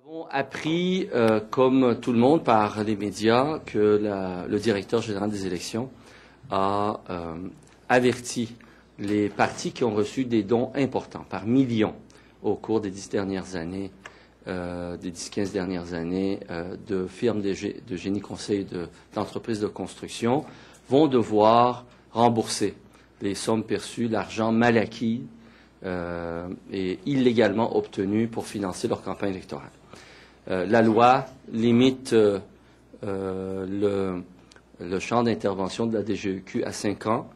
Nous avons appris, comme tout le monde, par les médias, que le directeur général des élections a averti les partis qui ont reçu des dons importants, par millions, au cours des 10 dernières années, des 10-15 dernières années, de firmes de génie conseil d'entreprises de construction, vont devoir rembourser les sommes perçues, l'argent mal acquis et illégalement obtenu pour financer leur campagne électorale. La loi limite le champ d'intervention de la DGEQ à 5 ans.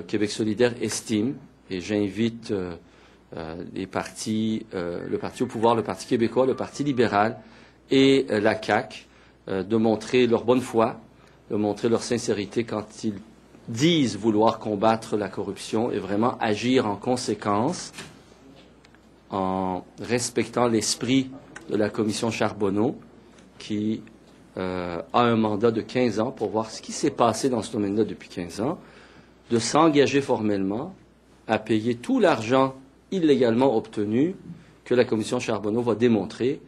Québec solidaire estime, et j'invite les partis, le Parti au pouvoir, le Parti québécois, le Parti libéral et la CAQ, de montrer leur bonne foi, de montrer leur sincérité quand ils disent vouloir combattre la corruption et vraiment agir en conséquence, en respectant l'esprit de la commission Charbonneau, qui a un mandat de 15 ans pour voir ce qui s'est passé dans ce domaine-là depuis 15 ans, de s'engager formellement à payer tout l'argent illégalement obtenu que la commission Charbonneau va démontrer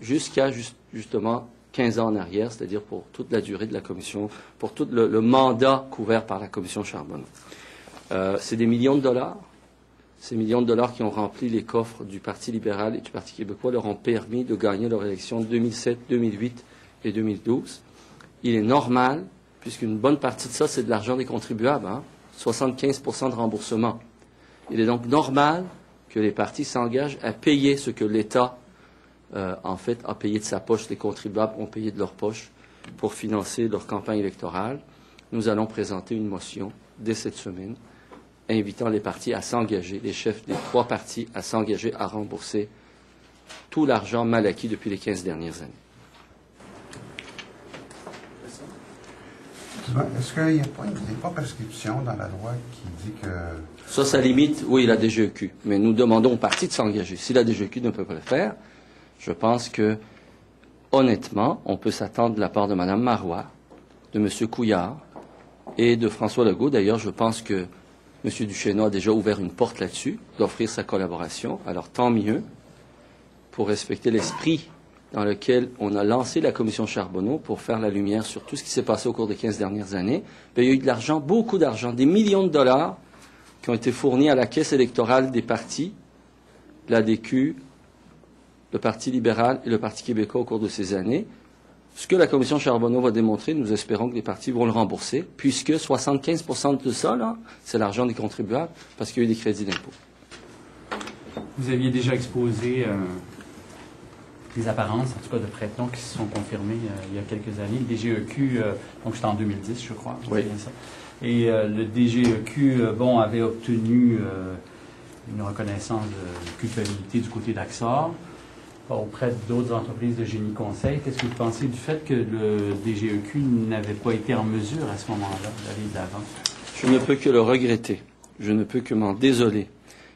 jusqu'à justement 15 ans en arrière, c'est-à-dire pour toute la durée de la commission, pour tout le mandat couvert par la commission Charbonneau. C'est des millions de dollars. Ces millions de dollars qui ont rempli les coffres du Parti libéral et du Parti québécois leur ont permis de gagner leur élection en 2007, 2008 et 2012. Il est normal, puisqu'une bonne partie de ça, c'est de l'argent des contribuables, 75% de remboursement. Il est donc normal que les partis s'engagent à payer ce que l'État, en fait, a payé de sa poche, les contribuables ont payé de leur poche pour financer leur campagne électorale. Nous allons présenter une motion dès cette semaine invitant les partis à s'engager, les chefs des 3 partis à s'engager à rembourser tout l'argent mal acquis depuis les 15 dernières années. Est-ce qu'il n'y a pas prescription dans la loi qui dit que... Ça limite, oui, la DGEQ. Mais nous demandons aux partis de s'engager. Si la DGEQ ne peut pas le faire, je pense que, honnêtement, on peut s'attendre de la part de Mme Marois, de M. Couillard et de François Legault. D'ailleurs, je pense que M. Duchesneau a déjà ouvert une porte là-dessus, d'offrir sa collaboration. Alors, tant mieux, pour respecter l'esprit dans lequel on a lancé la commission Charbonneau pour faire la lumière sur tout ce qui s'est passé au cours des 15 dernières années. Bien, il y a eu de l'argent, beaucoup d'argent, des millions de dollars qui ont été fournis à la caisse électorale des partis, l'ADQ, le Parti libéral et le Parti québécois au cours de ces années. Ce que la commission Charbonneau va démontrer, nous espérons que les partis vont le rembourser, puisque 75% de ça, là, c'est l'argent des contribuables, parce qu'il y a eu des crédits d'impôt. Vous aviez déjà exposé des apparences, en tout cas de prête-noms, qui se sont confirmées il y a quelques années. Le DGEQ, donc c'était en 2010, je crois. Oui. Bien ça. Et le DGEQ, avait obtenu une reconnaissance de culpabilité du côté d'Axor auprès d'autres entreprises de génie conseil. Qu'est-ce que vous pensez du fait que le DGEQ n'avait pas été en mesure à ce moment-là d'aller de l'avant? Je ne peux que le regretter. Je ne peux que m'en désoler.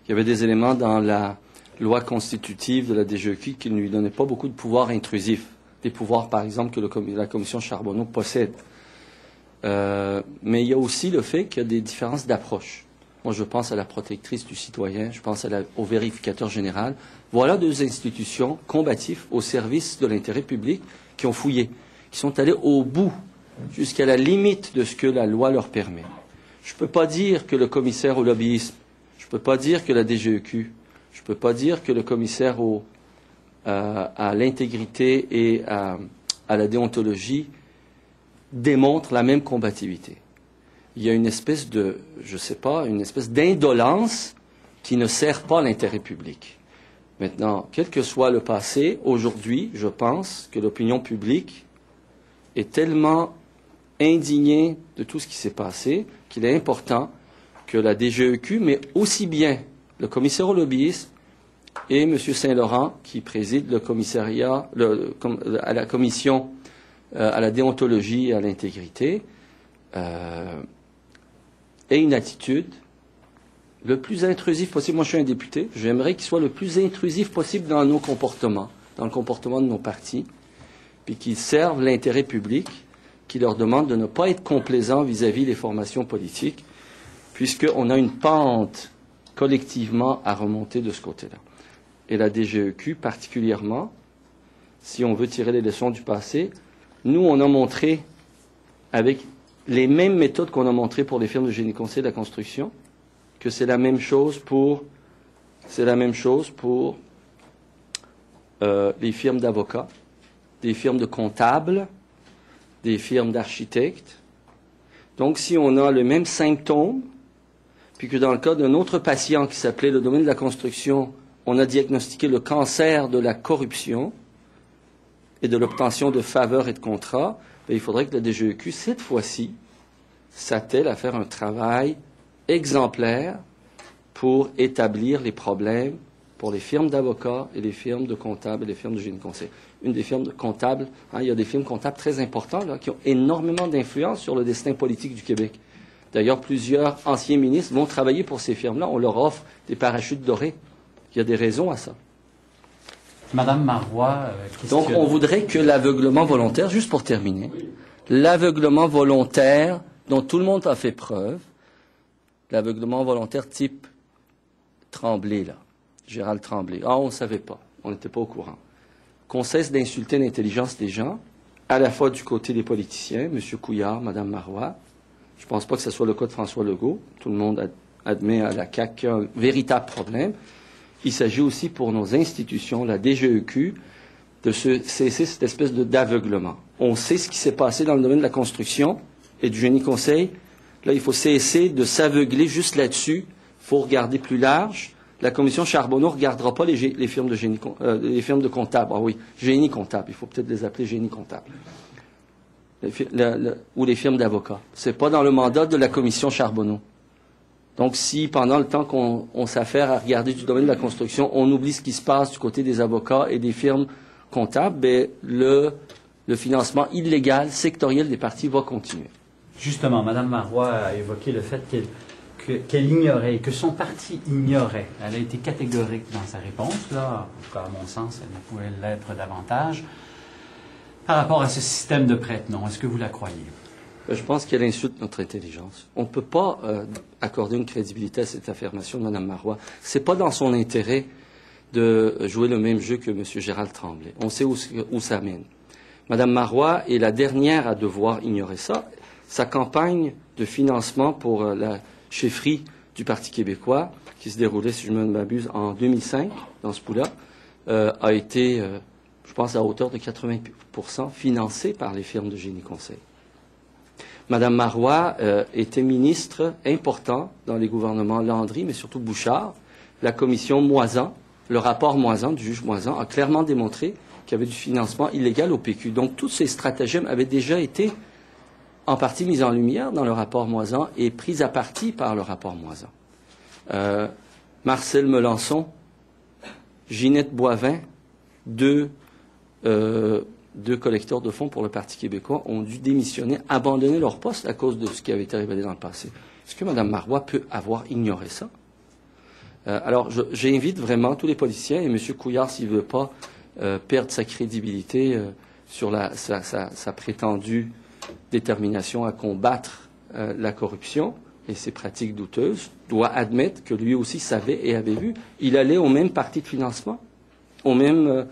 Il y avait des éléments dans la loi constitutive de la DGEQ qui ne lui donnait pas beaucoup de pouvoirs intrusifs. Des pouvoirs, par exemple, que la commission Charbonneau possède. Mais il y a aussi le fait qu'il y a des différences d'approche. Moi, je pense à la protectrice du citoyen, je pense au vérificateur général. Voilà 2 institutions combatives au service de l'intérêt public qui ont fouillé, qui sont allées au bout, jusqu'à la limite de ce que la loi leur permet. Je ne peux pas dire que le commissaire au lobbyisme, je ne peux pas dire que la DGEQ, je ne peux pas dire que le commissaire à l'intégrité et à la déontologie démontre la même combativité. Il y a une espèce de, une espèce d'indolence qui ne sert pas l'intérêt public. Maintenant, quel que soit le passé, aujourd'hui, je pense que l'opinion publique est tellement indignée de tout ce qui s'est passé qu'il est important que la DGEQ, mais aussi bien le commissaire au lobbyisme et M. Saint-Laurent, qui préside le commissariat, à la commission à la déontologie et à l'intégrité, ait une attitude le plus intrusive possible. Moi, je suis un député. J'aimerais qu'il soit le plus intrusif possible dans nos comportements, dans le comportement de nos partis, puis qu'ils servent l'intérêt public, qui leur demande de ne pas être complaisants vis-à-vis des formations politiques, puisqu'on a une pente collectivement à remonter de ce côté-là. et la DGEQ particulièrement, si on veut tirer les leçons du passé, nous, on a montré, avec les mêmes méthodes qu'on a montrées pour les firmes de génie conseil de la construction, que c'est la même chose pour les firmes d'avocats, des firmes de comptables, des firmes d'architectes. Donc, si on a le même symptôme, puis que dans le cas d'un autre patient qui s'appelait le domaine de la construction, on a diagnostiqué le cancer de la corruption et de l'obtention de faveurs et de contrats, bien, il faudrait que la DGEQ, cette fois-ci, s'attelle à faire un travail exemplaire pour établir les problèmes pour les firmes d'avocats et les firmes de comptables et les firmes de génie conseil. Une des firmes de comptables, il y a des firmes comptables très importantes là, qui ont énormément d'influence sur le destin politique du Québec. D'ailleurs, plusieurs anciens ministres vont travailler pour ces firmes-là. On leur offre des parachutes dorés. Il y a des raisons à ça. Madame Marois, donc, on voudrait que l'aveuglement volontaire, juste pour terminer, l'aveuglement volontaire dont tout le monde a fait preuve, l'aveuglement volontaire type Tremblay, là, Gérald Tremblay. On ne savait pas, on n'était pas au courant. Qu'on cesse d'insulter l'intelligence des gens, à la fois du côté des politiciens, M. Couillard, Mme Marois. Je ne pense pas que ce soit le cas de François Legault. Tout le monde admet à la CAQ qu'il y a un véritable problème. Il s'agit aussi pour nos institutions, la DGEQ, de se cesser cette espèce d'aveuglement. On sait ce qui s'est passé dans le domaine de la construction et du génie conseil. Là, il faut cesser de s'aveugler juste là-dessus. Il faut regarder plus large. La commission Charbonneau ne regardera pas les firmes de génie, les firmes de comptables. Ah oui, génie comptable. Il faut peut-être les appeler génie comptable. Ou les firmes d'avocats. Ce n'est pas dans le mandat de la commission Charbonneau. Donc, si pendant le temps qu'on s'affaire à regarder du domaine de la construction, on oublie ce qui se passe du côté des avocats et des firmes comptables, bien, le financement illégal, sectoriel des partis va continuer. Justement, Mme Marois a évoqué le fait qu'elle ignorait, que son parti ignorait. Elle a été catégorique dans sa réponse, là. En tout cas, à mon sens, elle ne pouvait l'être davantage. Par rapport à ce système de prête-nom, est-ce que vous la croyez? Je pense qu'elle insulte notre intelligence. On ne peut pas accorder une crédibilité à cette affirmation de Mme Marois. Ce n'est pas dans son intérêt de jouer le même jeu que M. Gérald Tremblay. On sait où ça mène. Mme Marois est la dernière à devoir ignorer ça. Sa campagne de financement pour la chefferie du Parti québécois, qui se déroulait, si je ne m'abuse, en 2005, dans ce bout-là, a été, je pense, à hauteur de 80% financée par les firmes de génie conseil. Mme Marois était ministre important dans les gouvernements Landry, mais surtout Bouchard. La commission Moisan, le rapport Moisan, du juge Moisan, a clairement démontré qu'il y avait du financement illégal au PQ. Donc, tous ces stratagèmes avaient déjà été en partie mis en lumière dans le rapport Moisan et pris à partie par le rapport Moisan. Marcel Melançon, Ginette Boivin, deux collecteurs de fonds pour le Parti québécois ont dû démissionner, abandonner leur poste à cause de ce qui avait été révélé dans le passé. Est-ce que Mme Marois peut avoir ignoré ça? Alors, j'invite vraiment tous les politiciens, et M. Couillard, s'il ne veut pas perdre sa crédibilité sur sa prétendue détermination à combattre la corruption et ses pratiques douteuses, doit admettre que lui aussi savait et avait vu. Il allait aux mêmes parties de financement, aux mêmes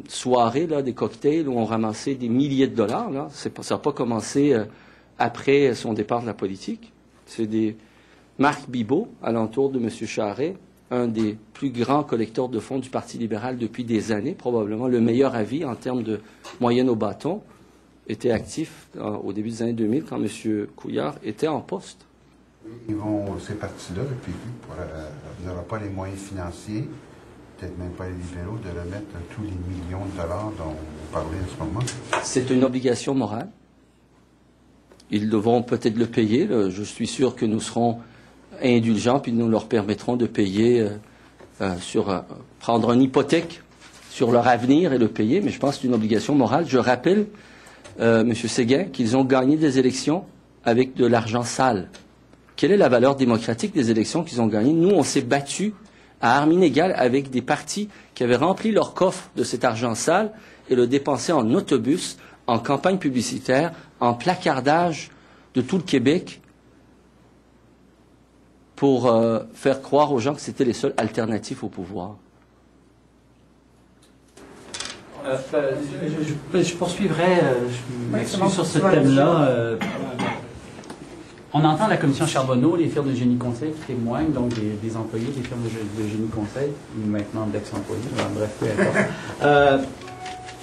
soirées, là, des cocktails où on ramassait des milliers de dollars. Là. Ça n'a pas commencé après son départ de la politique. C'est des Marc Bibot, alentour de M. Charest, un des plus grands collecteurs de fonds du Parti libéral depuis des années, probablement le meilleur avis en termes de moyenne au bâton, était actif au début des années 2000 quand M. Couillard était en poste. Ces partis-là, le PQ, n'aura pas les moyens financiers, peut-être même pas les libéraux, de remettre tous les millions de dollars dont vous parlez en ce moment. C'est une obligation morale. Ils devront peut-être le payer. Je suis sûr que nous serons indulgents, puis nous leur permettrons de payer, prendre une hypothèque sur leur avenir et le payer, mais je pense que c'est une obligation morale. Je rappelle, M. Séguin, qu'ils ont gagné des élections avec de l'argent sale. Quelle est la valeur démocratique des élections qu'ils ont gagnées? Nous, on s'est battus à armes inégales avec des partis qui avaient rempli leur coffre de cet argent sale et le dépensaient en autobus, en campagne publicitaire, en placardage de tout le Québec. pour faire croire aux gens que c'était les seuls alternatifs au pouvoir? Je poursuivrai sur ce thème-là. On entend la commission Charbonneau, les firmes de génie conseil qui témoignent, donc des employés des firmes de génie conseil, ou maintenant d'ex-employés, bref, peu importe,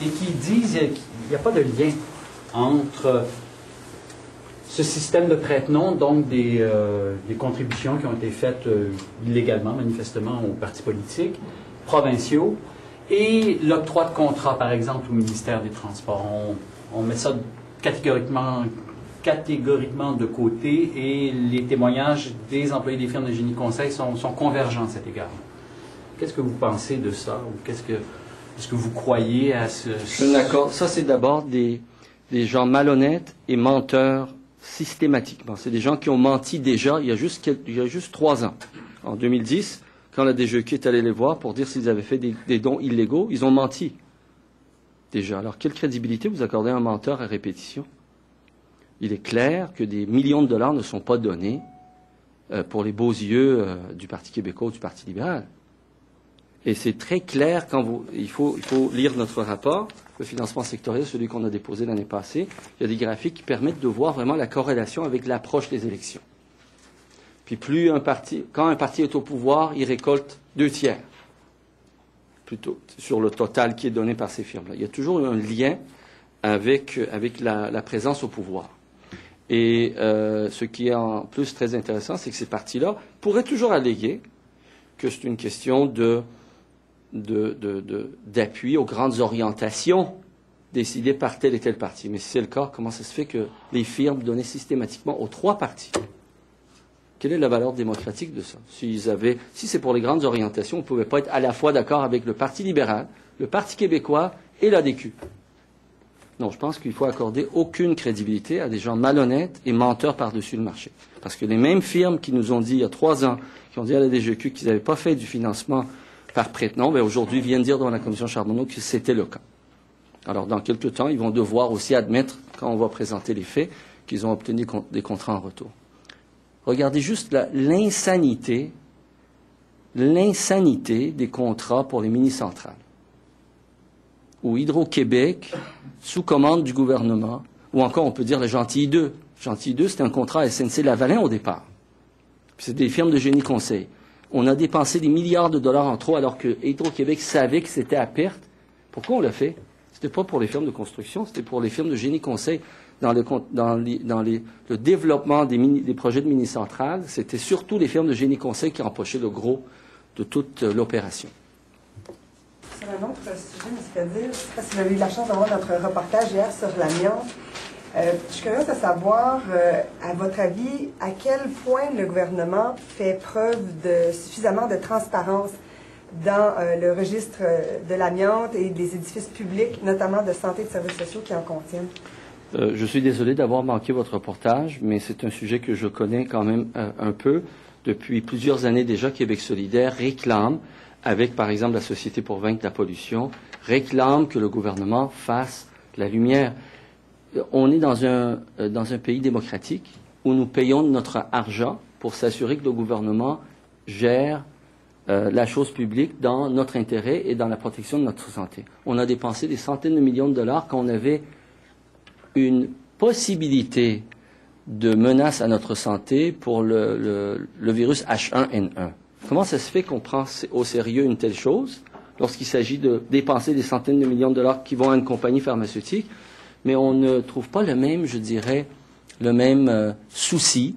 et qui disent qu'il n'y a pas de lien entre ce système de prête-nom, donc des contributions qui ont été faites illégalement, manifestement, aux partis politiques provinciaux, et l'octroi de contrats, par exemple, au ministère des Transports. On met ça catégoriquement de côté, et les témoignages des employés des firmes de génie conseil sont convergents à cet égard. Qu'est-ce que vous pensez de ça? Ou est-ce que vous croyez à ce... Je suis d'accord. Ça, c'est d'abord des gens malhonnêtes et menteurs systématiquement. C'est des gens qui ont menti déjà il y a juste 3 ans. En 2010, quand la DGEQ est allée les voir pour dire s'ils avaient fait des dons illégaux, ils ont menti. Déjà. Alors, quelle crédibilité vous accordez à un menteur à répétition? Il est clair que des millions de dollars ne sont pas donnés pour les beaux yeux du Parti québécois ou du Parti libéral. Et c'est très clair il faut lire notre rapport, le financement sectoriel, celui qu'on a déposé l'année passée. Il y a des graphiques qui permettent de voir vraiment la corrélation avec l'approche des élections. Puis quand un parti est au pouvoir, il récolte 2/3, plutôt, sur le total qui est donné par ces firmes-là. Il y a toujours un lien avec la présence au pouvoir. Et ce qui est en plus très intéressant, c'est que ces partis-là pourraient toujours alléguer que c'est une question d'appui aux grandes orientations décidées par tel et tel parti. Mais si c'est le cas, comment ça se fait que les firmes donnaient systématiquement aux 3 partis? Quelle est la valeur démocratique de ça? Si c'est pour les grandes orientations, on ne pouvait pas être à la fois d'accord avec le Parti libéral, le Parti québécois et l'ADQ. Non, je pense qu'il faut accorder aucune crédibilité à des gens malhonnêtes et menteurs par-dessus le marché. Parce que les mêmes firmes qui nous ont dit il y a 3 ans, qui ont dit à la DGEQ qu'ils n'avaient pas fait du financement par prête-nom, aujourd'hui viennent dire devant la commission Charbonneau que c'était le cas. Alors, dans quelques temps, ils vont devoir aussi admettre, quand on va présenter les faits, qu'ils ont obtenu des contrats en retour. Regardez juste l'insanité des contrats pour les mini-centrales. Où Hydro-Québec, sous commande du gouvernement, ou encore on peut dire le Gentilly 2. Gentilly 2, c'était un contrat à SNC-Lavalin au départ. C'est des firmes de génie conseil. On a dépensé des milliards de dollars en trop alors que Hydro-Québec savait que c'était à perte. Pourquoi on l'a fait? C'était pas pour les firmes de construction, c'était pour les firmes de génie conseil. Dans le développement des projets de mini-centrales, c'était surtout les firmes de génie conseil qui empochaient le gros de toute l'opération. Sur un autre sujet, M. Kadir, je ne sais pas si vous avez eu la chance d'avoir notre reportage hier sur l'amiante. Je suis curieuse de savoir, à votre avis, à quel point le gouvernement fait preuve de suffisamment de transparence dans le registre de l'amiante et des édifices publics, notamment de santé et de services sociaux qui en contiennent. Je suis désolé d'avoir manqué votre reportage, mais c'est un sujet que je connais quand même un peu. Depuis plusieurs années déjà, Québec solidaire réclame, avec par exemple la Société pour vaincre la pollution, réclame que le gouvernement fasse la lumière. On est dans un pays démocratique où nous payons notre argent pour s'assurer que le gouvernement gère la chose publique dans notre intérêt et dans la protection de notre santé. On a dépensé des centaines de millions de dollars quand on avait une possibilité de menace à notre santé pour le virus H1N1. Comment ça se fait qu'on prend au sérieux une telle chose lorsqu'il s'agit de dépenser des centaines de millions de dollars qui vont à une compagnie pharmaceutique, mais on ne trouve pas le même, je dirais, souci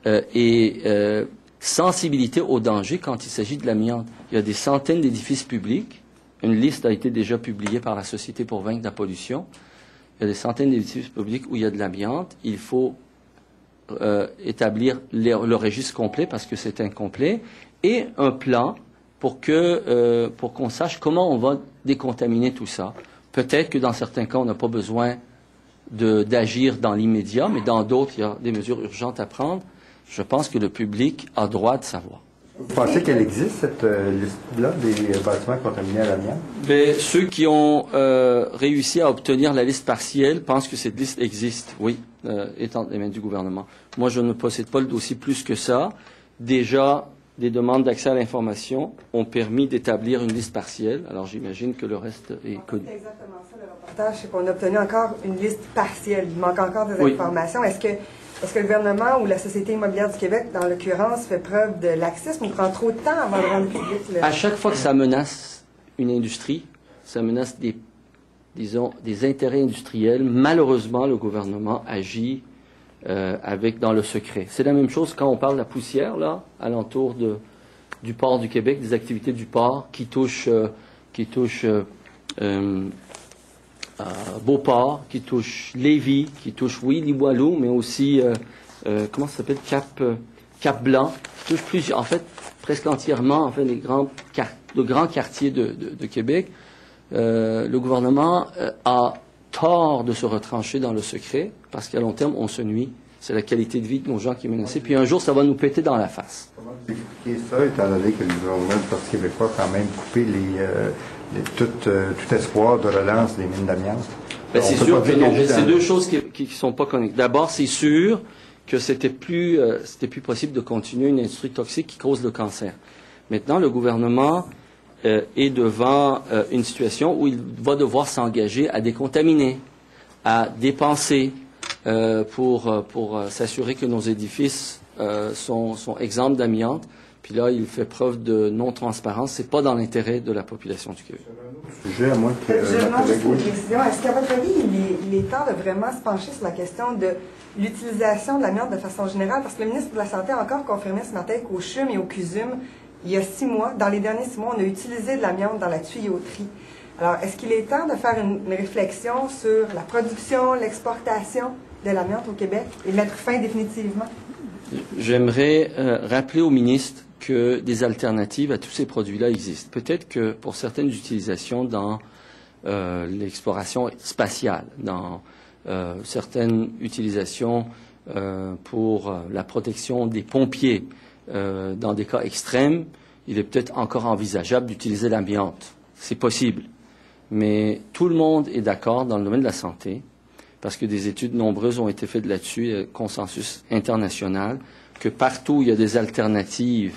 et sensibilité au danger quand il s'agit de l'amiante. Il y a des centaines d'édifices publics. Une liste a été déjà publiée par la Société pour vaincre la pollution. Il y a des centaines d'édifices publics où il y a de l'amiante. Il faut établir le registre complet parce que c'est incomplet et un plan pour qu'on sache comment on va décontaminer tout ça. Peut-être que dans certains cas, on n'a pas besoin d'agir dans l'immédiat, mais dans d'autres, il y a des mesures urgentes à prendre. Je pense que le public a droit de savoir. Vous pensez qu'elle existe, cette liste-là, des bâtiments contaminés à l'amiante? Bien, ceux qui ont réussi à obtenir la liste partielle pensent que cette liste existe, oui, étant les mains du gouvernement. Moi, je ne possède pas le dossier plus que ça, déjà, des demandes d'accès à l'information ont permis d'établir une liste partielle. Alors, j'imagine que le reste est connu. C'est exactement ça, le reportage, c'est qu'on a obtenu encore une liste partielle. Il manque encore des Oui. informations. Est-ce que le gouvernement ou la Société immobilière du Québec, dans l'occurrence, fait preuve de laxisme ou prend trop de temps avant de rendre public le... À chaque fois que ça menace une industrie, ça menace des intérêts industriels, malheureusement, le gouvernement agit dans le secret. C'est la même chose quand on parle de la poussière, là, alentour du port du Québec, des activités du port qui touchent Beauport, qui touchent Lévis, qui touchent, oui, Limoilou, mais aussi, comment ça s'appelle, Cap-Blanc, qui touchent plusieurs, en fait, presque entièrement, en fait, le grand quartier de Québec. Le gouvernement a tort de se retrancher dans le secret, parce qu'à long terme, on se nuit. C'est la qualité de vie de nos gens qui est menacée. Puis un jour, ça va nous péter dans la face. Comment vous expliquez ça, étant donné que le gouvernement du Parti québécois a quand même coupé tout espoir de relance des mines d'amiante? Ben, c'est sûr que c'est deux choses qui sont pas connectées. D'abord, c'est sûr que c'était plus possible de continuer une industrie toxique qui cause le cancer. Maintenant, le gouvernement est devant une situation où il va devoir s'engager à décontaminer, à dépenser pour s'assurer que nos édifices sont exempts d'amiante. Puis là, il fait preuve de non-transparence. C'est pas dans l'intérêt de la population du Québec. Sujet, à moins que... juste une précision. Est-ce qu'à votre avis, il est temps de vraiment se pencher sur la question de l'utilisation de l'amiante de façon générale? Parce que le ministre de la Santé a encore confirmé ce matin qu'au CHUM et au CUSUM, il y a 6 mois, dans les derniers 6 mois, on a utilisé de l'amiante dans la tuyauterie. Alors, est-ce qu'il est temps de faire une réflexion sur la production, l'exportation de l'amiante au Québec et mettre fin définitivement? J'aimerais rappeler au ministre que des alternatives à tous ces produits-là existent. Peut-être que pour certaines utilisations dans l'exploration spatiale, dans certaines utilisations pour la protection des pompiers, dans des cas extrêmes, il est peut-être encore envisageable d'utiliser l'amiante. C'est possible. Mais tout le monde est d'accord dans le domaine de la santé, parce que des études nombreuses ont été faites là-dessus, consensus international, que partout où il y a des alternatives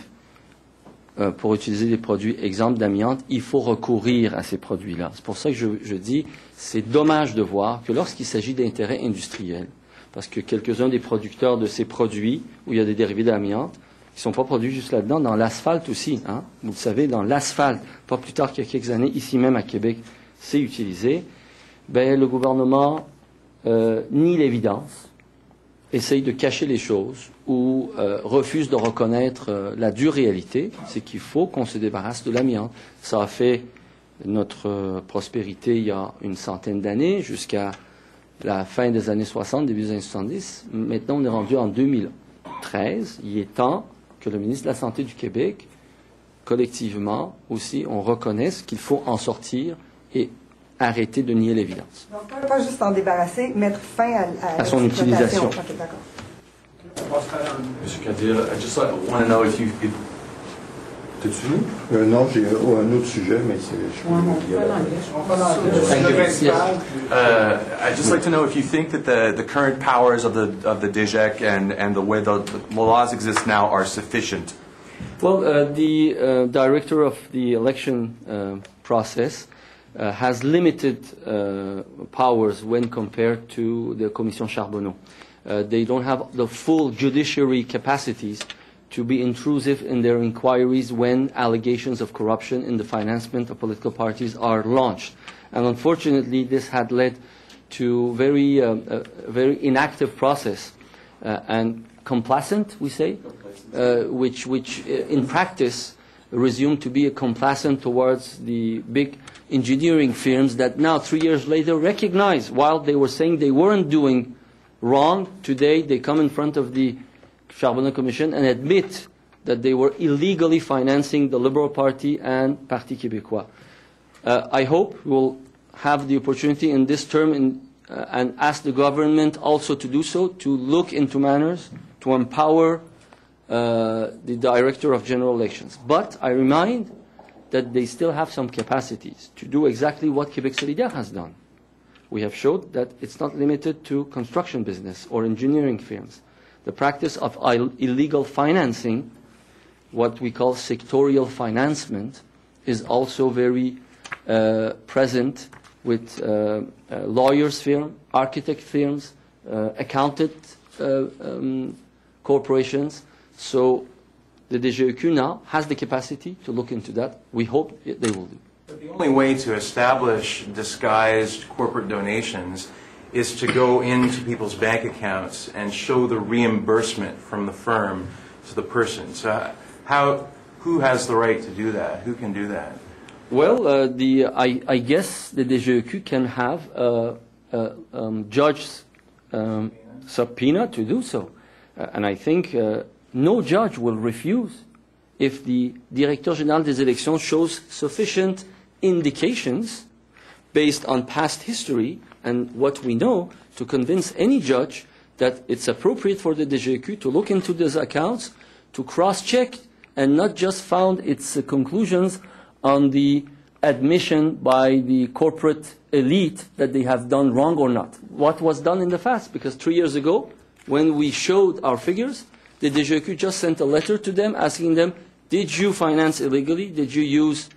pour utiliser des produits exempts d'amiante, il faut recourir à ces produits-là. C'est pour ça que je dis, c'est dommage de voir que lorsqu'il s'agit d'intérêts industriels, parce que quelques-uns des producteurs de ces produits, où il y a des dérivés d'amiante, qui ne sont pas produits juste là-dedans, dans l'asphalte aussi. Hein? Vous le savez, dans l'asphalte, pas plus tard qu'il y a quelques années, ici même à Québec, c'est utilisé. Ben, le gouvernement nie l'évidence, essaye de cacher les choses ou refuse de reconnaître la dure réalité, c'est qu'il faut qu'on se débarrasse de l'amiante. Ça a fait notre prospérité il y a une centaine d'années, jusqu'à la fin des années 60, début des années 70. Maintenant, on est rendu en 2013. Il est temps que le ministre de la Santé du Québec, collectivement aussi, on reconnaisse qu'il faut en sortir et arrêter de nier l'évidence. Donc, pas juste en débarrasser, mettre fin à son utilisation. Okay, d'accord. Mr. Kadir, I just want to know if you... T'as-tu vu? Non, j'ai un autre sujet, mais c'est... I'd just like to know if you think that the current powers of the DGEC and the way the laws exist now are sufficient. Well, the director of the election process has limited powers when compared to the Commission Charbonneau. They don't have the full judiciary capacities to be intrusive in their inquiries when allegations of corruption in the financement of political parties are launched. And unfortunately, this had led to a very inactive process and complacent, we say, which in practice resumed to be complacent towards the big engineering firms that now, 3 years later, recognize, while they were saying they weren't doing wrong, today they come in front of the Charbonneau Commission and admit that they were illegally financing the Liberal Party and Parti Québécois. I hope we'll have the opportunity in this term and ask the government also to do so, to look into manners, to empower the Director of General Elections. But I remind that they still have some capacities to do exactly what Québec Solidaire has done. We have showed that it's not limited to construction business or engineering firms. The practice of illegal financing what we call sectorial financement is also very present with lawyers' firms, architect firms, accountant corporations. So the DGEQ now has the capacity to look into that. We hope they will do. But the only way to establish disguised corporate donations is to go into people's bank accounts and show the reimbursement from the firm to the person. So who has the right to do that? Who can do that? Well, I guess the DGEQ can have a judge's subpoena to do so. And I think no judge will refuse if the Directeur Général des Élections shows sufficient indications based on past history and what we know to convince any judge that it's appropriate for the DGEQ to look into these accounts, to cross-check, and not just found its conclusions on the admission by the corporate elite that they have done wrong or not. What was done in the past? Because 3 years ago, when we showed our figures, the DGEQ just sent a letter to them asking them, did you finance illegally? Did you use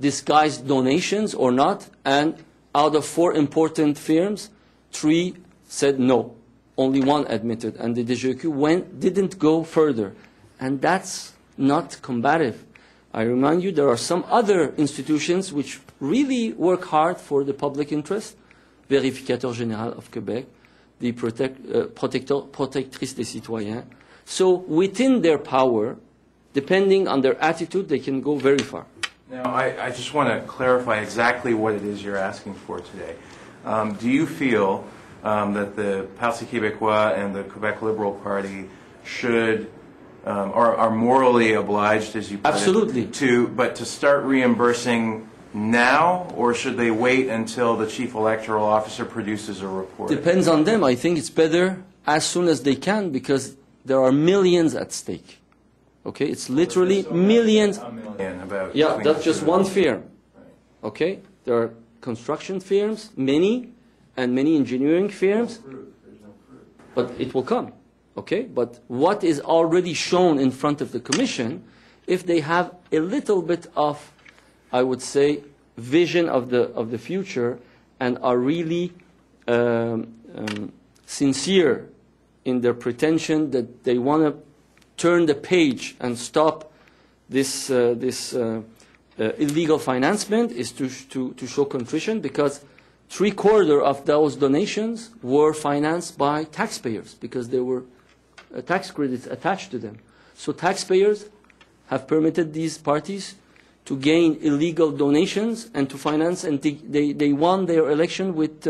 disguised donations or not? And out of 4 important firms, 3 said no. Only 1 admitted. And the DGEQ didn't go further. And that's not combative. I remind you, there are some other institutions which really work hard for the public interest. Vérificateur Général of Quebec, the Protectrice des Citoyens. So within their power, depending on their attitude, they can go very far. Now, I just want to clarify exactly what it is you're asking for today. Do you feel that the Parti Québécois and the Quebec Liberal Party should are morally obliged, as you put Absolutely. it, to start reimbursing now, or should they wait until the chief electoral officer produces a report? Depends on them. I think it's better as soon as they can because there are millions at stake. Okay, it's literally millions. A million, about. Yeah, that's just one firm. Okay, there are construction firms, many, and many engineering firms. But it will come. Okay, but what is already shown in front of the Commission, if they have a little bit of, I would say, vision of the future and are really sincere in their pretension that they want to turn the page and stop this illegal financement, is to show contrition, because 3/4 of those donations were financed by taxpayers because there were tax credits attached to them. So taxpayers have permitted these parties to gain illegal donations and to finance, and they won their election with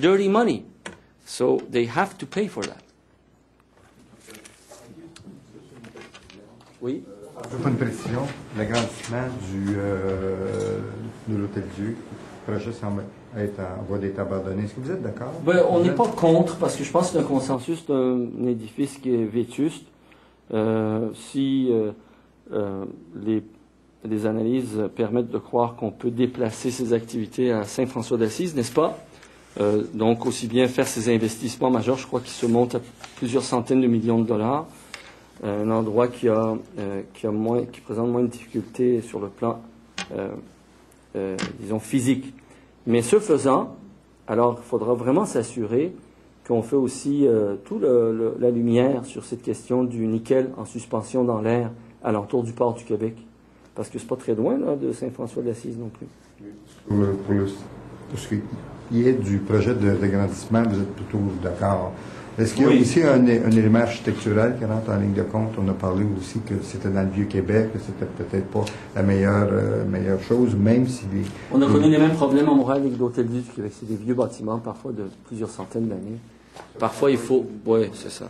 dirty money. So they have to pay for that. Oui. Je fais une précision. L'agrandissement de l'Hôtel-Dieu, le projet semble être en voie d'être abandonné. Est-ce que vous êtes d'accord? Ben, on n'est pas contre, parce que je pense que c'est un consensus d'un édifice qui est vétuste. Si les analyses permettent de croire qu'on peut déplacer ces activités à Saint-François-d'Assise, n'est-ce pas? Donc, aussi bien faire ces investissements majeurs, je crois qu'ils se montent à plusieurs centaines de millions de dollars. Un endroit qui présente moins de difficultés sur le plan, disons, physique. Mais ce faisant, alors il faudra vraiment s'assurer qu'on fait aussi toute la lumière sur cette question du nickel en suspension dans l'air alentour du port du Québec. Parce que c'est pas très loin là, de Saint-François-d'Assise non plus. Pour ce qui est du projet d'agrandissement, vous êtes plutôt d'accord. Est-ce qu'il y a aussi un élément architectural qui rentre en ligne de compte? On a parlé aussi que c'était dans le Vieux-Québec, que c'était peut-être pas la meilleure chose, même si On a connu les mêmes problèmes à Montréal avec l'Hôtel-Dieu du Québec. C'est des vieux bâtiments, parfois de plusieurs centaines d'années. Parfois, il faut... Oui, c'est ça.